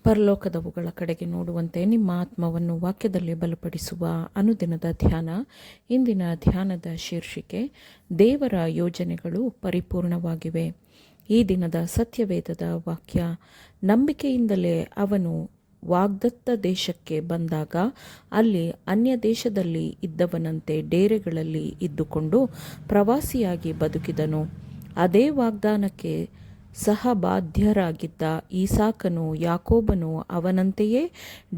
ಪರಲೋಕದವುಗಳ ಕಡೆಗೆ ನೋಡುವಂತೆ ನಿಮ್ಮ ಆತ್ಮವನ್ನು ವಾಕ್ಯದಲ್ಲಿ ಬಲಪಡಿಸುವ ಅನುದಿನದ ಧ್ಯಾನ. ಇಂದಿನ ಧ್ಯಾನದ ಶೀರ್ಷಿಕೆ ದೇವರ ಯೋಜನೆಗಳು ಪರಿಪೂರ್ಣವಾಗಿವೆ. ಈ ದಿನದ ಸತ್ಯವೇದದ ವಾಕ್ಯ, ನಂಬಿಕೆಯಿಂದಲೇ ಅವನು ವಾಗ್ದತ್ತ ದೇಶಕ್ಕೆ ಬಂದಾಗ ಅಲ್ಲಿ ಅನ್ಯ ದೇಶದಲ್ಲಿ ಇದ್ದವನಂತೆ ಡೇರೆಗಳಲ್ಲಿ ಇದ್ದುಕೊಂಡು ಪ್ರವಾಸಿಯಾಗಿ ಬದುಕಿದನು. ಅದೇ ವಾಗ್ದಾನಕ್ಕೆ ಸಹಬಾಧ್ಯರಾಗಿದ್ದ ಈಸಾಕನು ಯಾಕೋಬನು ಅವನಂತೆಯೇ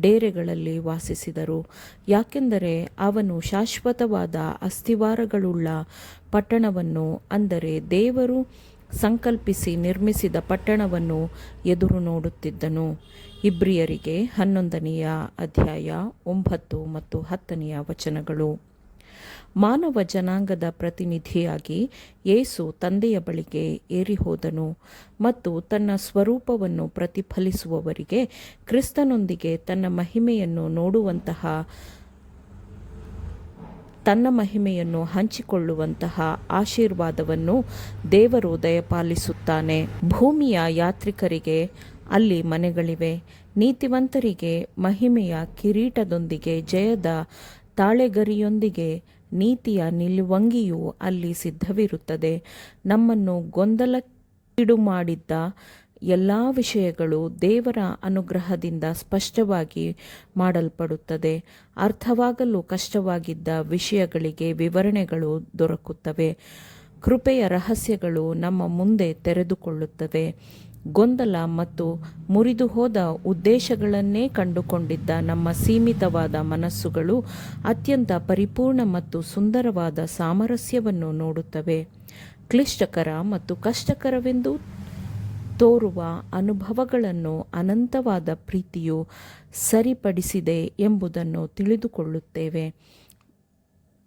ಡೇರೆಗಳಲ್ಲಿ ವಾಸಿಸಿದರು. ಯಾಕೆಂದರೆ ಅವನು ಶಾಶ್ವತವಾದ ಅಸ್ತಿವಾರಗಳುಳ್ಳ ಪಟ್ಟಣವನ್ನು, ಅಂದರೆ ದೇವರು ಸಂಕಲ್ಪಿಸಿ ನಿರ್ಮಿಸಿದ ಪಟ್ಟಣವನ್ನು ಎದುರು ನೋಡುತ್ತಿದ್ದನು. ಇಬ್ರಿಯರಿಗೆ 11ನೇ ಅಧ್ಯಾಯ 9 ಮತ್ತು 10ನೇ ವಚನಗಳು. ಮಾನವ ಜನಾಂಗದ ಪ್ರತಿನಿಧಿಯಾಗಿ ಯೇಸು ತಂದೆಯ ಬಳಿಗೆ ಏರಿಹೋದನು ಮತ್ತು ತನ್ನ ಸ್ವರೂಪವನ್ನು ಪ್ರತಿಫಲಿಸುವವರಿಗೆ ಕ್ರಿಸ್ತನೊಂದಿಗೆ ತನ್ನ ಮಹಿಮೆಯನ್ನು ಹಂಚಿಕೊಳ್ಳುವಂತಹ ಆಶೀರ್ವಾದವನ್ನು ದೇವರು ದಯಪಾಲಿಸುತ್ತಾನೆ. ಭೂಮಿಯ ಯಾತ್ರಿಕರಿಗೆ ಅಲ್ಲಿ ಮನೆಗಳಿವೆ. ನೀತಿವಂತರಿಗೆ ಮಹಿಮೆಯ ಕಿರೀಟದೊಂದಿಗೆ, ಜಯದ ತಾಳೆಗರಿಯೊಂದಿಗೆ ನೀತಿಯ ನಿಲುವಂಗಿಯೂ ಅಲ್ಲಿ ಸಿದ್ಧವಿರುತ್ತದೆ. ನಮ್ಮನ್ನು ಗೊಂದಲಕ್ಕೀಡು ಮಾಡಿದ್ದ ಎಲ್ಲ ವಿಷಯಗಳು ದೇವರ ಅನುಗ್ರಹದಿಂದ ಸ್ಪಷ್ಟವಾಗಿ ಮಾಡಲ್ಪಡುತ್ತದೆ. ಅರ್ಥವಾಗಲು ಕಷ್ಟವಾಗಿದ್ದ ವಿಷಯಗಳಿಗೆ ವಿವರಣೆಗಳು ದೊರಕುತ್ತವೆ. ಕೃಪೆಯ ರಹಸ್ಯಗಳು ನಮ್ಮ ಮುಂದೆ ತೆರೆದುಕೊಳ್ಳುತ್ತವೆ. ಗೊಂದಲ ಮತ್ತು ಮುರಿದು ಹೋದ ಉದ್ದೇಶಗಳನ್ನೇ ಕಂಡುಕೊಂಡಿದ್ದ ನಮ್ಮ ಸೀಮಿತವಾದ ಮನಸ್ಸುಗಳು ಅತ್ಯಂತ ಪರಿಪೂರ್ಣ ಮತ್ತು ಸುಂದರವಾದ ಸಾಮರಸ್ಯವನ್ನು ನೋಡುತ್ತವೆ. ಕ್ಲಿಷ್ಟಕರ ಮತ್ತು ಕಷ್ಟಕರವೆಂದು ತೋರುವ ಅನುಭವಗಳನ್ನು ಅನಂತವಾದ ಪ್ರೀತಿಯು ಸರಿಪಡಿಸಿದೆ ಎಂಬುದನ್ನು ತಿಳಿದುಕೊಳ್ಳುತ್ತೇವೆ.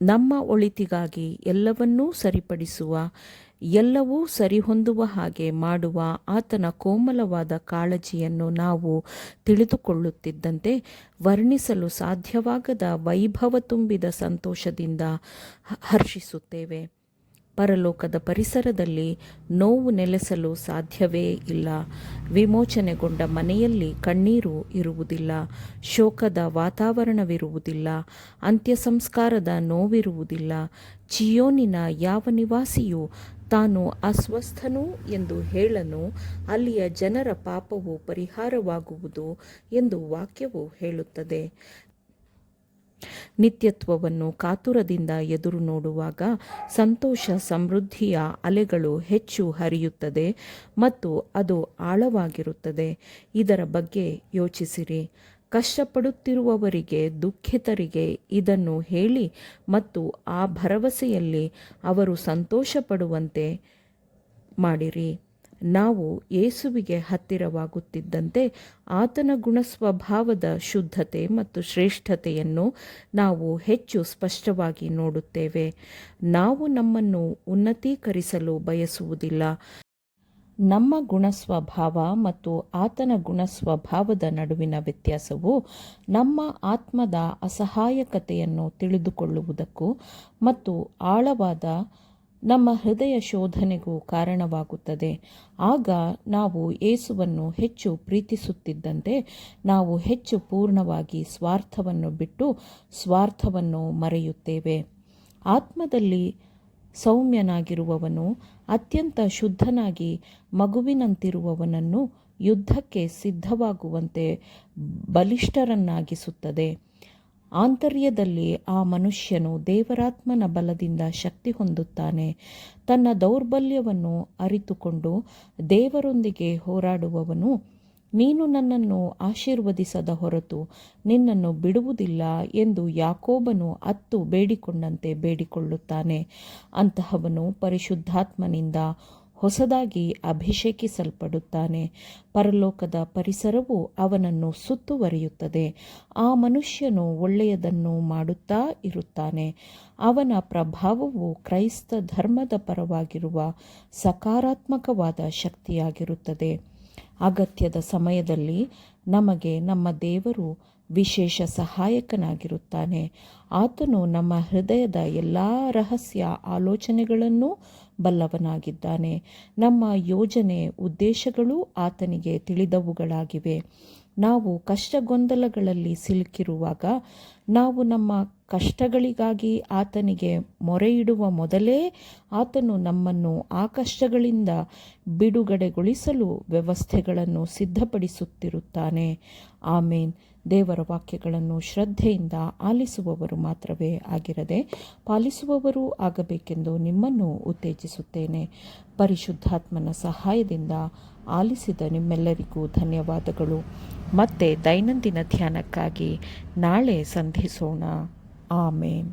ನಮ್ಮ ಒಳಿತಿಗಾಗಿ ಎಲ್ಲವನ್ನೂ ಸರಿಪಡಿಸುವ, ಎಲ್ಲವೂ ಸರಿಹೊಂದುವ ಹಾಗೆ ಮಾಡುವ ಆತನ ಕೋಮಲವಾದ ಕಾಳಜಿಯನ್ನು ನಾವು ತಿಳಿದುಕೊಳ್ಳುತ್ತಿದ್ದಂತೆ ವರ್ಣಿಸಲು ಸಾಧ್ಯವಾಗದ ವೈಭವ ತುಂಬಿದ ಸಂತೋಷದಿಂದ ಹರ್ಷಿಸುತ್ತೇವೆ. ಪರಲೋಕದ ಪರಿಸರದಲ್ಲಿ ನೋವು ನೆಲೆಸಲು ಸಾಧ್ಯವೇ ಇಲ್ಲ. ವಿಮೋಚನೆಗೊಂಡ ಮನೆಯಲ್ಲಿ ಕಣ್ಣೀರು ಇರುವುದಿಲ್ಲ, ಶೋಕದ ವಾತಾವರಣವಿರುವುದಿಲ್ಲ, ಅಂತ್ಯಸಂಸ್ಕಾರದ ನೋವಿರುವುದಿಲ್ಲ. ಚಿಯೋನಿನ ಯಾವ ನಿವಾಸಿಯೂ ತಾನು ಅಸ್ವಸ್ಥನು ಎಂದು ಹೇಳನು. ಅಲ್ಲಿಯ ಜನರ ಪಾಪವು ಪರಿಹಾರವಾಗುವುದು ಎಂದು ವಾಕ್ಯವು ಹೇಳುತ್ತದೆ. ನಿತ್ಯತ್ವವನ್ನು ಕಾತುರದಿಂದ ಎದುರು ನೋಡುವಾಗ ಸಂತೋಷ ಸಮೃದ್ಧಿಯ ಅಲೆಗಳು ಹೆಚ್ಚು ಹರಿಯುತ್ತದೆ ಮತ್ತು ಅದು ಆಳವಾಗಿರುತ್ತದೆ. ಇದರ ಬಗ್ಗೆ ಯೋಚಿಸಿರಿ. ಕಷ್ಟಪಡುತ್ತಿರುವವರಿಗೆ, ದುಃಖಿತರಿಗೆ ಇದನ್ನು ಹೇಳಿ ಮತ್ತು ಆ ಭರವಸೆಯಲ್ಲಿ ಅವರು ಸಂತೋಷಪಡುವಂತೆ ಮಾಡಿರಿ. ನಾವು ಯೇಸುವಿಗೆ ಹತ್ತಿರವಾಗುತ್ತಿದ್ದಂತೆ ಆತನ ಗುಣಸ್ವಭಾವದ ಶುದ್ಧತೆ ಮತ್ತು ಶ್ರೇಷ್ಠತೆಯನ್ನು ನಾವು ಹೆಚ್ಚು ಸ್ಪಷ್ಟವಾಗಿ ನೋಡುತ್ತೇವೆ. ನಾವು ನಮ್ಮನ್ನು ಉನ್ನತೀಕರಿಸಲು ಬಯಸುವುದಿಲ್ಲ. ನಮ್ಮ ಗುಣಸ್ವಭಾವ ಮತ್ತು ಆತನ ಗುಣಸ್ವಭಾವದ ನಡುವಿನ ವ್ಯತ್ಯಾಸವು ನಮ್ಮ ಆತ್ಮದ ಅಸಹಾಯಕತೆಯನ್ನು ತಿಳಿದುಕೊಳ್ಳುವುದಕ್ಕೂ ಮತ್ತು ಆಳವಾದ ನಮ್ಮ ಹೃದಯ ಶೋಧನೆಗೂ ಕಾರಣವಾಗುತ್ತದೆ. ಆಗ ನಾವು ಯೇಸುವನ್ನು ಹೆಚ್ಚು ಪ್ರೀತಿಸುತ್ತಿದ್ದಂತೆ ನಾವು ಹೆಚ್ಚು ಪೂರ್ಣವಾಗಿ ಸ್ವಾರ್ಥವನ್ನು ಬಿಟ್ಟು ಸ್ವಾರ್ಥವನ್ನು ಮರೆಯುತ್ತೇವೆ. ಆತ್ಮದಲ್ಲಿ ಸೌಮ್ಯನಾಗಿರುವವನು ಅತ್ಯಂತ ಶುದ್ಧನಾಗಿ ಮಗುವಿನಂತಿರುವವನನ್ನು ಯುದ್ಧಕ್ಕೆ ಸಿದ್ಧವಾಗುವಂತೆ ಬಲಿಷ್ಠರನ್ನಾಗಿಸುತ್ತದೆ. ಆಂತರ್ಯದಲ್ಲಿ ಆ ಮನುಷ್ಯನು ದೇವರಾತ್ಮನ ಬಲದಿಂದ ಶಕ್ತಿ ಹೊಂದುತ್ತಾನೆ. ತನ್ನ ದೌರ್ಬಲ್ಯವನ್ನು ಅರಿತುಕೊಂಡು ದೇವರೊಂದಿಗೆ ಹೋರಾಡುವವನು, ನೀನು ನನ್ನನ್ನು ಆಶೀರ್ವದಿಸದ ಹೊರತು ನಿನ್ನನ್ನು ಬಿಡುವುದಿಲ್ಲ ಎಂದು ಯಾಕೋಬನು ಅತ್ತು ಬೇಡಿಕೊಂಡಂತೆ ಬೇಡಿಕೊಳ್ಳುತ್ತಾನೆ. ಅಂತಹವನು ಪರಿಶುದ್ಧಾತ್ಮನಿಂದ ಹೊಸದಾಗಿ ಅಭಿಷೇಕಿಸಲ್ಪಡುತ್ತಾನೆ. ಪರಲೋಕದ ಪರಿಸರವು ಅವನನ್ನು ಸುತ್ತುವರಿಯುತ್ತದೆ. ಆ ಮನುಷ್ಯನು ಒಳ್ಳೆಯದನ್ನು ಮಾಡುತ್ತಾ ಇರುತ್ತಾನೆ. ಅವನ ಪ್ರಭಾವವು ಕ್ರೈಸ್ತ ಧರ್ಮದ ಪರವಾಗಿರುವ ಸಕಾರಾತ್ಮಕವಾದ ಶಕ್ತಿಯಾಗಿರುತ್ತದೆ. ಅಗತ್ಯದ ಸಮಯದಲ್ಲಿ ನಮಗೆ ನಮ್ಮ ದೇವರು ವಿಶೇಷ ಸಹಾಯಕನಾಗಿರುತ್ತಾನೆ. ಆತನು ನಮ್ಮ ಹೃದಯದ ಎಲ್ಲ ರಹಸ್ಯ ಆಲೋಚನೆಗಳನ್ನೂ ಬಲ್ಲವನಾಗಿದ್ದಾನೆ. ನಮ್ಮ ಯೋಜನೆ, ಉದ್ದೇಶಗಳೂ ಆತನಿಗೆ ತಿಳಿದವುಗಳಾಗಿವೆ. ನಾವು ಕಷ್ಟಗೊಂದಲಗಳಲ್ಲಿ ಸಿಲುಕಿರುವಾಗ ನಾವು ನಮ್ಮ ಕಷ್ಟಗಳಿಗಾಗಿ ಆತನಿಗೆ ಮೊರೆಯಿಡುವ ಮೊದಲೇ ಆತನು ನಮ್ಮನ್ನು ಆ ಕಷ್ಟಗಳಿಂದ ಬಿಡುಗಡೆಗೊಳಿಸಲು ವ್ಯವಸ್ಥೆಗಳನ್ನು ಸಿದ್ಧಪಡಿಸುತ್ತಿರುತ್ತಾನೆ. ಆಮೇನ್. ದೇವರ ವಾಕ್ಯಗಳನ್ನು ಶ್ರದ್ಧೆಯಿಂದ ಆಲಿಸುವವರು ಮಾತ್ರವೇ ಆಗಿರದೆ ಪಾಲಿಸುವವರೂ ಆಗಬೇಕೆಂದು ನಿಮ್ಮನ್ನು ಉತ್ತೇಜಿಸುತ್ತೇನೆ. ಪರಿಶುದ್ಧಾತ್ಮನ ಸಹಾಯದಿಂದ ಆಲಿಸಿದ ನಿಮ್ಮೆಲ್ಲರಿಗೂ ಧನ್ಯವಾದಗಳು. ಮತ್ತೆ ದೈನಂದಿನ ಧ್ಯಾನಕ್ಕಾಗಿ ನಾಳೆ ಸಂಧಿಸೋಣ. ಆಮೇನ್.